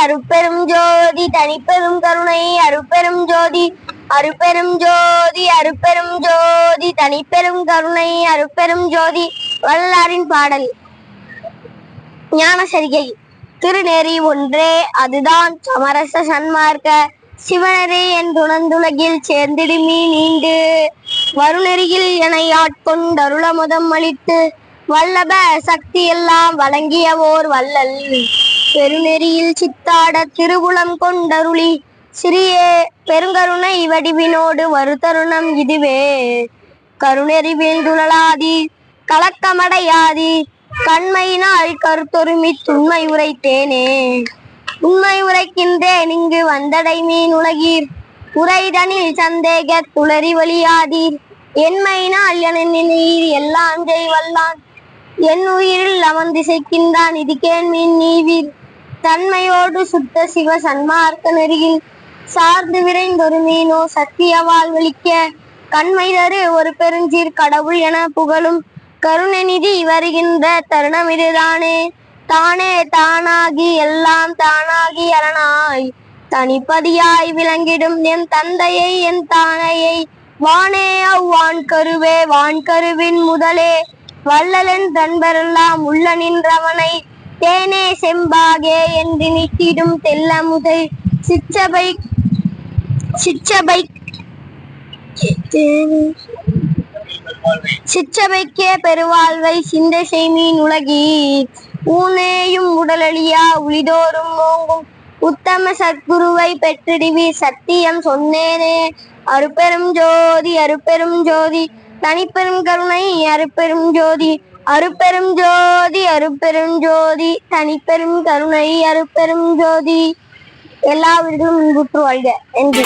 அருட்பெரும் ஜோதி தனிப்பெரும் கருணை அருட்பெரும் ஜோதி அருட்பெரும் ஜோதி அருட்பெரும் ஜோதி தனிப்பெரும் கருணை அருட்பெரும் ஜோதி. வள்ளலாரின் பாடல். ஞான சரிகை. திருநெறி ஒன்றே அதுதான் சமரச சன்மார்க்க சிவனரே என் துணந்துலகில் சேர்ந்திடுமீ நீண்டு வருநெறியில் என ஆட்கொண்டருளமுதம் அளித்து வல்லப சக்தி எல்லாம் வழங்கியவோர் வள்ளல் பெருநெறியில் சித்தாட திருவுளம் கொண்டருளி சிறிய பெருங்கருணை வடிவினோடு வருத்தருணம் இதுவே. கருணெறி வீழ்ந்துழலாதி கலக்கமடையாதி கண்மையினால் கருத்தொருமி துண்மை உரைத்தேனே. உண்மை உரைக்கின்றேன் இங்கு வந்தடை மீன் உலகீர் உரைதனில் சந்தேக துளறி வழியாதீர் என்மையினால் என நீர் எல்லாம் செய்வல்லான் என் உயிரில் அவன் திசைக்கின்றான் இதுக்கேன் மீன் நீவீர். தன்மையோடு சுத்த சிவ சன்மார்க்க நெறியில் சார்ந்து விரைந்தொரு மீனோ சத்திய வாழ்வழிக்க கண்மை தரு ஒரு பெருஞ்சீர் கடவுள் என புகழும் கருணநிதி வருகின்ற தருணம் இதுதானே. தானே தானாகி எல்லாம் தானாகி அரணாய் தனிப்பதியாய் விளங்கிடும் என் தந்தையை என் தானையை வானே அவ்வான் கருவே வான்கருவின் முதலே வள்ளலன் தன்பரெல்லாம் உள்ள நின்றவனை தேனே செம்பாகே என்று நிட்டிடும் தெல்லமுதை சிற்றபைக்கே பெருவாழ்வை சிந்தை செய்மீன் உலகி ஊனேயும் உடலழியா உளிதோறும் ஓங்கும் உத்தம சத்குருவை பெற்றிடுவி சத்தியம் சொன்னேனே. அருட்பெரும் ஜோதி அருட்பெரும் ஜோதி தனிப்பெரும் கருணை அருட்பெரும் ஜோதி அருட்பெரும் ஜோதி அருட்பெரும் ஜோதி தனிப்பெரும் கருணை அருட்பெரும் ஜோதி. எல்லா உயிர்களும் இன்புற்று வாழ்க என்று.